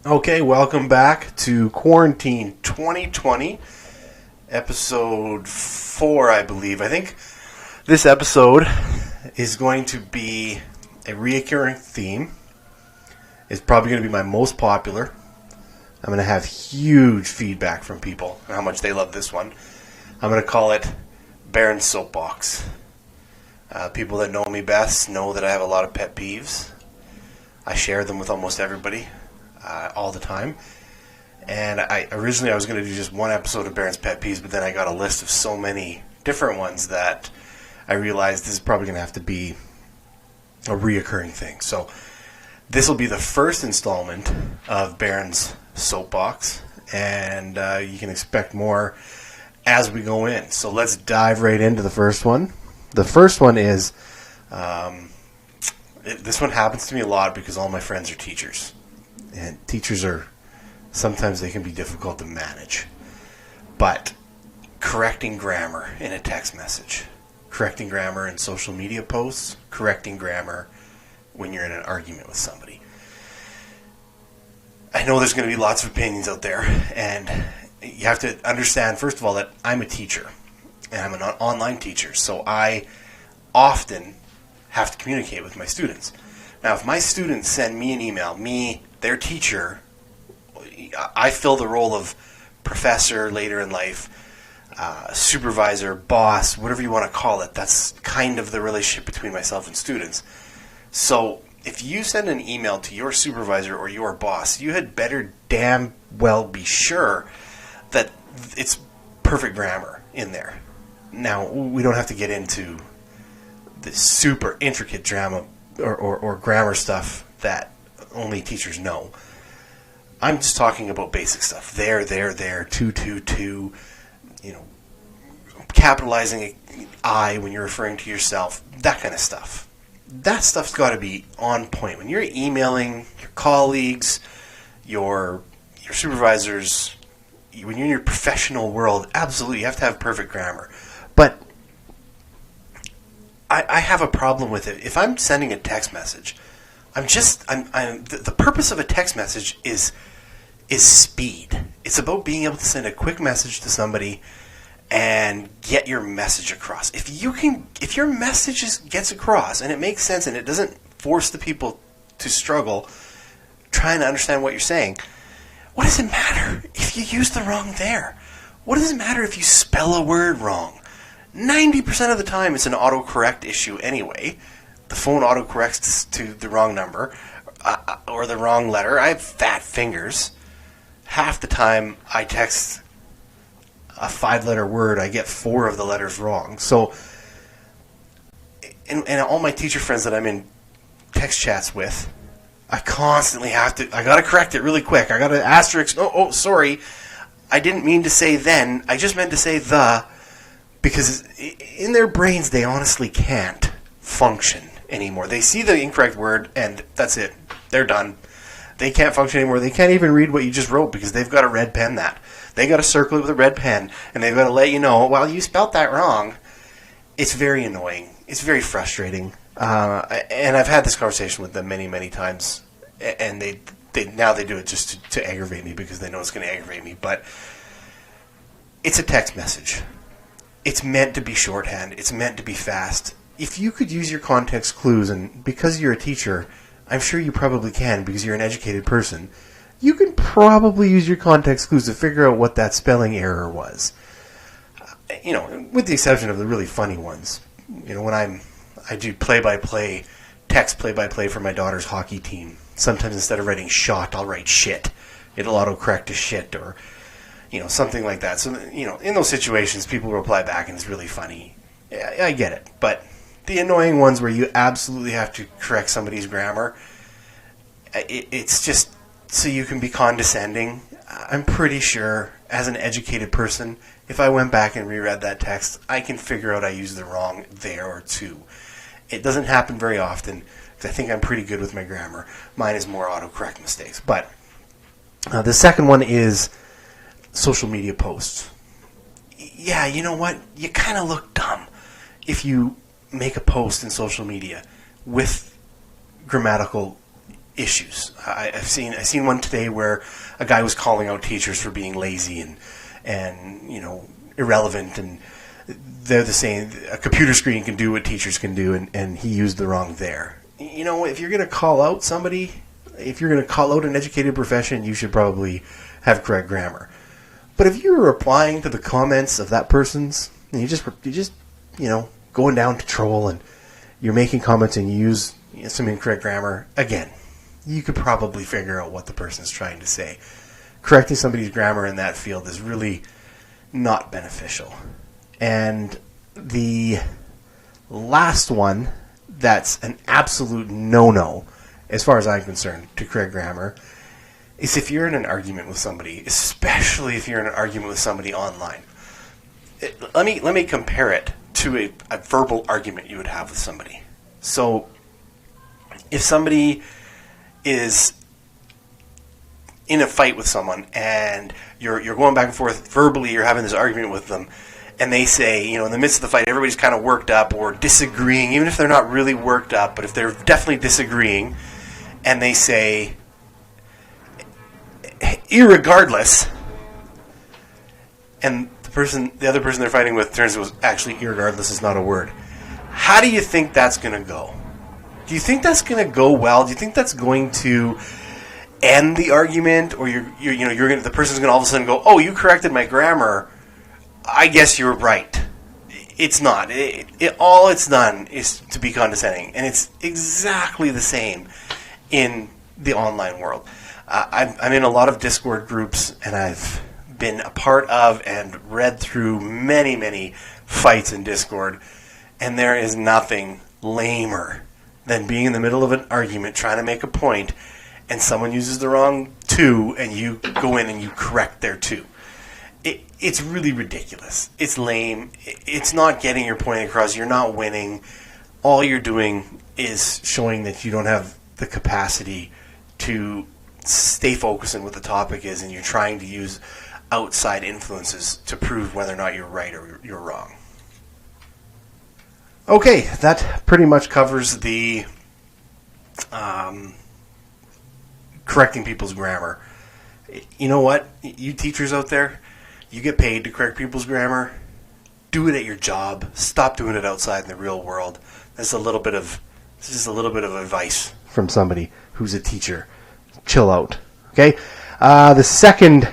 Okay, welcome back to Quarantine 2020, episode 4, I believe. I think this episode is going to be a reoccurring theme. It's probably going to be my most popular. I'm going to have huge feedback from people on how much they love this one. I'm going to call it Baron's Soapbox. People that know me best know that I have a lot of pet peeves. I share them with almost everybody. All the time. And originally I was going to do just one episode of Baron's Pet Peeves, but then I got a list of so many different ones that I realized this is probably going to have to be a reoccurring thing. So this will be the first installment of Baron's Soapbox, and you can expect more as we go in. So let's dive right into the first one. The first one is, this one happens to me a lot because all my friends are teachers. And teachers sometimes they can be difficult to manage. But correcting grammar in a text message, correcting grammar in social media posts, correcting grammar when you're in an argument with somebody. I know there's going to be lots of opinions out there, and you have to understand, first of all, that I'm a teacher, and I'm an online teacher, so I often have to communicate with my students. Now, if my students send me an email, their teacher, I fill the role of professor later in life, supervisor, boss, whatever you want to call it. That's kind of the relationship between myself and students. So if you send an email to your supervisor or your boss, you had better damn well be sure that it's perfect grammar in there. Now, we don't have to get into the super intricate drama or grammar stuff that only teachers know. I'm just talking about basic stuff. There, to, capitalizing I when you're referring to yourself, that kind of stuff. That stuff's got to be on point. When you're emailing your colleagues, your supervisors, when you're in your professional world, absolutely, you have to have perfect grammar. But I have a problem with it. If I'm sending a text message, the purpose of a text message is speed. It's about being able to send a quick message to somebody and get your message across. If your message gets across and it makes sense and it doesn't force the people to struggle trying to understand what you're saying, what does it matter if you use the wrong there? What does it matter if you spell a word wrong? 90% of the time it's an autocorrect issue anyway. The phone autocorrects to the wrong number or the wrong letter. I have fat fingers. Half the time I text a 5-letter word, I get 4 of the letters wrong. So, and all my teacher friends that I'm in text chats with, I constantly I got to correct it really quick. I got to asterisk, oh, sorry. I didn't mean to say then. I just meant to say the, because in their brains they honestly can't function anymore. They see the incorrect word and that's it. They're done. They can't function anymore. They can't even read what you just wrote because they've got to red pen that. They got to circle it with a red pen and they've got to let you know, well, you spelt that wrong. It's very annoying. It's very frustrating. And I've had this conversation with them many, many times, and they now they do it just to aggravate me because they know it's going to aggravate me. But it's a text message. It's meant to be shorthand. It's meant to be fast. If you could use your context clues, and because you're a teacher, I'm sure you probably can because you're an educated person, you can probably use your context clues to figure out what that spelling error was. With the exception of the really funny ones. When I do play-by-play, text play-by-play for my daughter's hockey team, sometimes instead of writing shot, I'll write shit. It'll autocorrect to shit or, something like that. So, in those situations, people reply back and it's really funny. Yeah, I get it. But the annoying ones where you absolutely have to correct somebody's grammar, it's just so you can be condescending. I'm pretty sure, as an educated person, if I went back and reread that text, I can figure out I used the wrong there or to. It doesn't happen very often because I think I'm pretty good with my grammar. Mine is more autocorrect mistakes. But the second one is social media posts. Yeah, you know what? You kind of look dumb if you make a post in social media with grammatical issues. I've seen one today where a guy was calling out teachers for being lazy and irrelevant, and they're the same. A computer screen can do what teachers can do, and he used the wrong there. If you're going to call out somebody, if you're going to call out an educated profession, you should probably have correct grammar. But if you're replying to the comments of that person's, and you just going down to troll, and you're making comments and you use some incorrect grammar, again, you could probably figure out what the person's trying to say. Correcting somebody's grammar in that field is really not beneficial. And the last one that's an absolute no-no, as far as I'm concerned, to correct grammar, is if you're in an argument with somebody, especially if you're in an argument with somebody online. Let me compare it to a verbal argument you would have with somebody. So, if somebody is in a fight with someone and you're going back and forth verbally, you're having this argument with them, and they say, in the midst of the fight, everybody's kind of worked up or disagreeing, even if they're not really worked up, but if they're definitely disagreeing, and they say, irregardless, and the other person they're fighting with turns out actually irregardless is not a word. How do you think that's going to go? Do you think that's going to go well? Do you think that's going to end the argument, or the person's going to all of a sudden go, "Oh, you corrected my grammar. I guess you were right." It's not. All it's done is to be condescending, and it's exactly the same in the online world. I'm in a lot of Discord groups, and I've been a part of and read through many, many fights in Discord, and there is nothing lamer than being in the middle of an argument trying to make a point, and someone uses the wrong "to," and you go in and you correct their "to." It's really ridiculous. It's lame. It's not getting your point across. You're not winning. All you're doing is showing that you don't have the capacity to stay focused on what the topic is, and you're trying to use outside influences to prove whether or not you're right or you're wrong. Okay, that pretty much covers the correcting people's grammar. You know what? You teachers out there, you get paid to correct people's grammar. Do it at your job. Stop doing it outside in the real world. This is a little bit of advice from somebody who's a teacher. Chill out. Okay? The second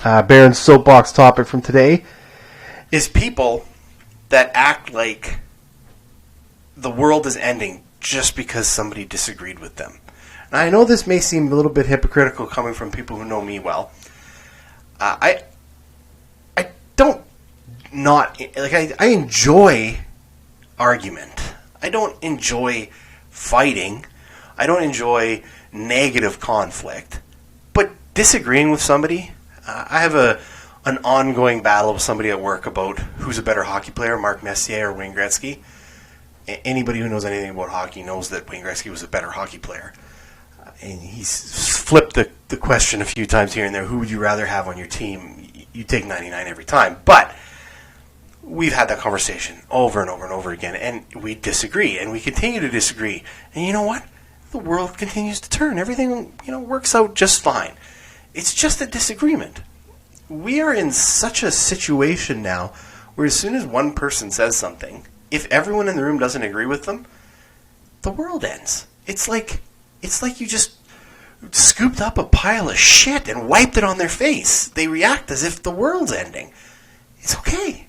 Baron's Soapbox topic from today is people that act like the world is ending just because somebody disagreed with them. Now, I know this may seem a little bit hypocritical coming from people who know me well. I enjoy argument. I don't enjoy fighting. I don't enjoy negative conflict. But disagreeing with somebody, I have an ongoing battle with somebody at work about who's a better hockey player, Mark Messier or Wayne Gretzky. Anybody who knows anything about hockey knows that Wayne Gretzky was a better hockey player. And he's flipped the question a few times here and there. Who would you rather have on your team? You take 99 every time. But we've had that conversation over and over and over again, and we disagree, and we continue to disagree. And you know what? The world continues to turn. Everything, works out just fine. It's just a disagreement. We are in such a situation now where as soon as one person says something, if everyone in the room doesn't agree with them, the world ends. It's like you just scooped up a pile of shit and wiped it on their face. They react as if the world's ending. It's okay.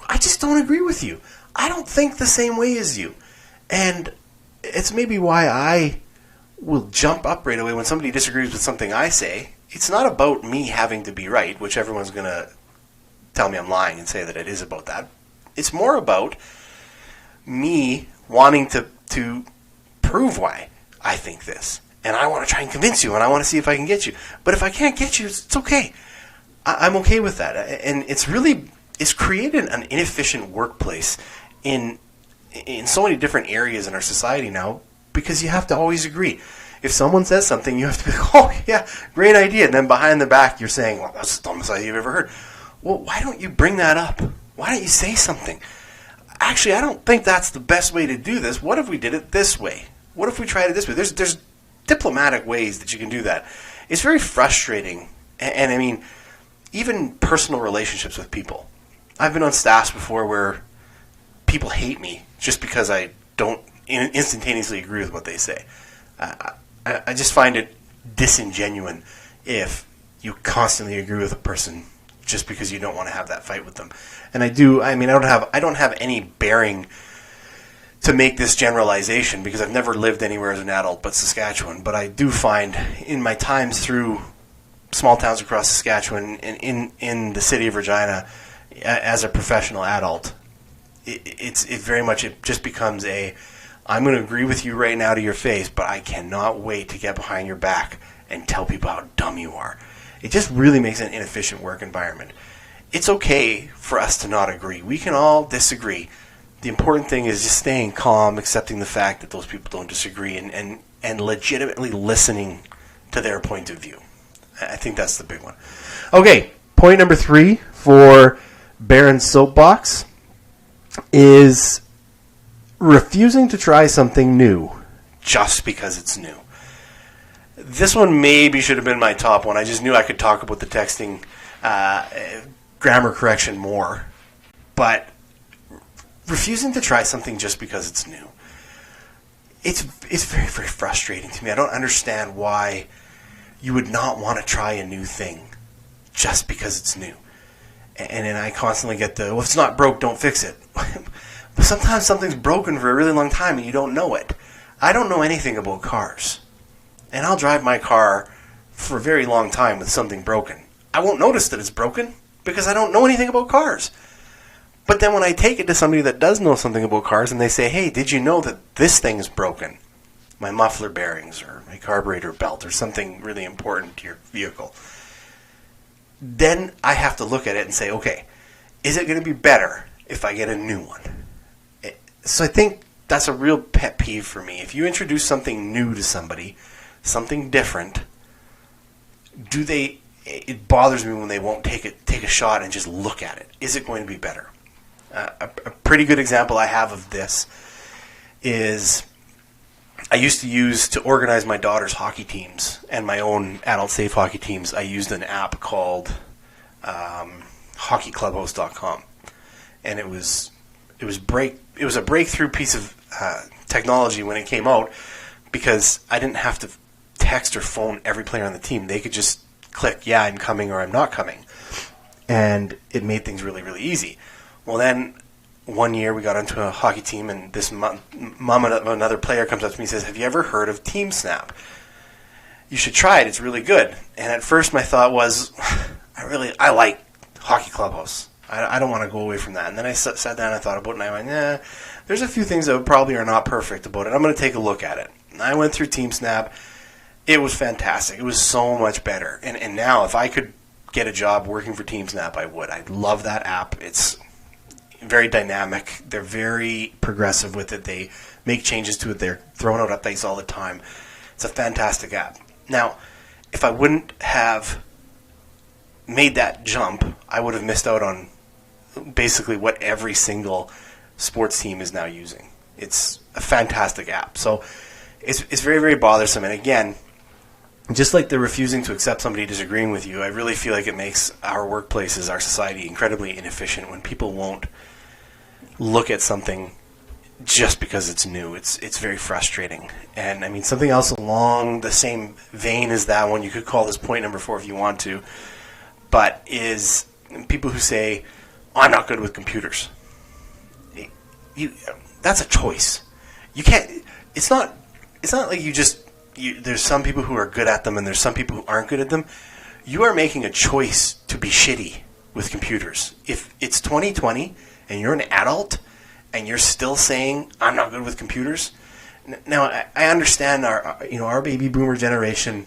I just don't agree with you. I don't think the same way as you. And it's maybe why I will jump up right away when somebody disagrees with something I say. It's not about me having to be right, which everyone's going to tell me I'm lying and say that it is about that. It's more about me wanting to prove why I think this. And I want to try and convince you, and I want to see if I can get you. But if I can't get you, it's okay. I'm okay with that. And it's created an inefficient workplace in so many different areas in our society now, because you have to always agree. If someone says something, you have to be like, oh, yeah, great idea. And then behind the back, you're saying, well, that's the dumbest idea you've ever heard. Well, why don't you bring that up? Why don't you say something? Actually, I don't think that's the best way to do this. What if we did it this way? What if we tried it this way? There's diplomatic ways that you can do that. It's very frustrating. And I mean, even personal relationships with people. I've been on staffs before where people hate me just because I don't instantaneously agree with what they say. I just find it disingenuous if you constantly agree with a person just because you don't want to have that fight with them. And I don't have any bearing to make this generalization because I've never lived anywhere as an adult but Saskatchewan. But I do find in my times through small towns across Saskatchewan and in the city of Regina as a professional adult, it very much just becomes I'm going to agree with you right now to your face, but I cannot wait to get behind your back and tell people how dumb you are. It just really makes an inefficient work environment. It's okay for us to not agree. We can all disagree. The important thing is just staying calm, accepting the fact that those people don't disagree, and legitimately listening to their point of view. I think that's the big one. Okay, point number 3 for Baron's Soapbox is refusing to try something new just because it's new. This one maybe should have been my top one. I just knew I could talk about the texting grammar correction more. But refusing to try something just because it's new. It's very, very frustrating to me. I don't understand why you would not want to try a new thing just because it's new. And then I constantly get if it's not broke, don't fix it. But sometimes something's broken for a really long time and you don't know it. I don't know anything about cars. And I'll drive my car for a very long time with something broken. I won't notice that it's broken because I don't know anything about cars. But then when I take it to somebody that does know something about cars and they say, hey, did you know that this thing is broken? My muffler bearings or my carburetor belt or something really important to your vehicle. Then I have to look at it and say, okay, is it going to be better if I get a new one? So I think that's a real pet peeve for me. If you introduce something new to somebody, something different, it bothers me when they won't take a shot and just look at it. Is it going to be better? A pretty good example I have of this is I used to use to organize my daughter's hockey teams and my own adult safe hockey teams. I used an app called hockeyclubhouse.com, and it was a breakthrough piece of technology when it came out because I didn't have to text or phone every player on the team. They could just click, yeah, I'm coming or I'm not coming, and it made things really, really easy. Well, then one year we got onto a hockey team, and this mom of another player comes up to me and says, have you ever heard of Team Snap? You should try it. It's really good. And at first my thought was, I like Hockey Clubhouse. I don't want to go away from that. And then I sat down and I thought about it, and I went, there's a few things that probably are not perfect about it. I'm going to take a look at it. And I went through Team Snap. It was fantastic. It was so much better. And now if I could get a job working for Team Snap, I would. I love that app. It's very dynamic. They're very progressive with it. They make changes to it. They're throwing out updates all the time. It's a fantastic app. Now, if I wouldn't have made that jump, I would have missed out on basically what every single sports team is now using. It's a fantastic app. So it's very, very bothersome. And again, just like the refusing to accept somebody disagreeing with you, I really feel like it makes our workplaces, our society, incredibly inefficient when people won't look at something just because it's new. It's very frustrating. And I mean, something else along the same vein as that one, you could call this point number 4 if you want to, but is people who say, I'm not good with computers. That's a choice. You can't, it's not like there's some people who are good at them and there's some people who aren't good at them. You are making a choice to be shitty with computers. If it's 2020 and you're an adult and you're still saying, I'm not good with computers. Now, I understand our baby boomer generation,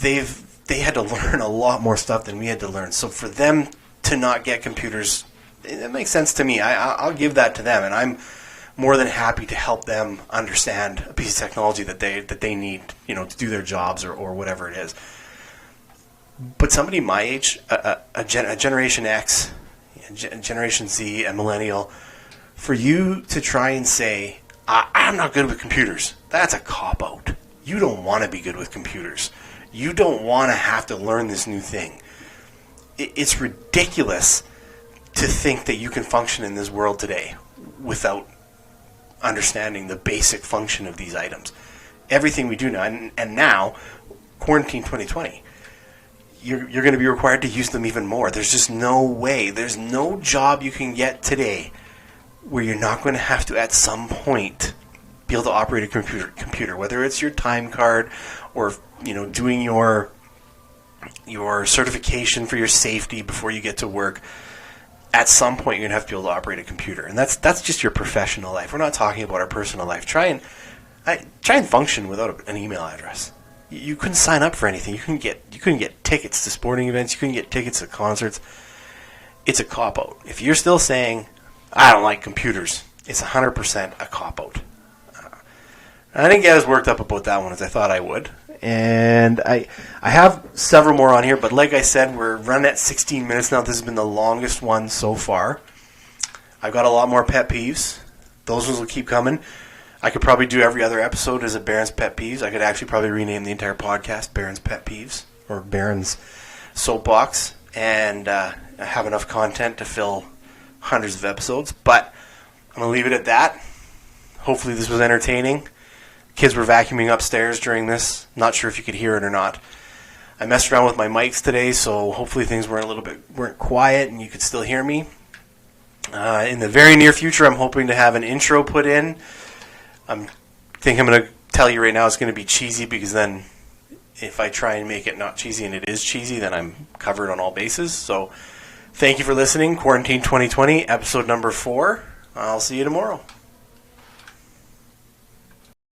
they had to learn a lot more stuff than we had to learn. So for them to not get computers, it makes sense to me. I'll give that to them, and I'm more than happy to help them understand a piece of technology that they need, to do their jobs or whatever it is. But somebody my age, a Generation X, Generation Z, a millennial, for you to try and say, I'm not good with computers, that's a cop-out. You don't want to be good with computers. You don't want to have to learn this new thing. It's ridiculous to think that you can function in this world today without understanding the basic function of these items. Everything we do now, and now, quarantine 2020, you're going to be required to use them even more. There's just no way. There's no job you can get today where you're not going to have to, at some point, be able to operate a computer, whether it's your time card or doing your certification for your safety before you get to work. At some point, you're going to have to be able to operate a computer, and that's just your professional life. We're not talking about our personal life. Try and function without an email address. You couldn't sign up for anything. You couldn't get tickets to sporting events. You couldn't get tickets to concerts. It's a cop-out. If you're still saying, I don't like computers, it's 100% a cop-out. I didn't get as worked up about that one as I thought I would. And I have several more on here, but like I said, we're running at 16 minutes now. This has been the longest one so far. I've got a lot more pet peeves. Those ones will keep coming. I could probably do every other episode as a Baron's Pet Peeves. I could actually probably rename the entire podcast Baron's Pet Peeves or Baron's Soapbox and have enough content to fill hundreds of episodes. But I'm going to leave it at that. Hopefully this was entertaining. Kids were vacuuming upstairs during this. Not sure if you could hear it or not. I messed around with my mics today, so hopefully things weren't quiet and you could still hear me. In the very near future, I'm hoping to have an intro put in. I'm going to tell you right now it's going to be cheesy, because then if I try and make it not cheesy and it is cheesy, then I'm covered on all bases. So thank you for listening. Quarantine 2020, episode number 4. I'll see you tomorrow.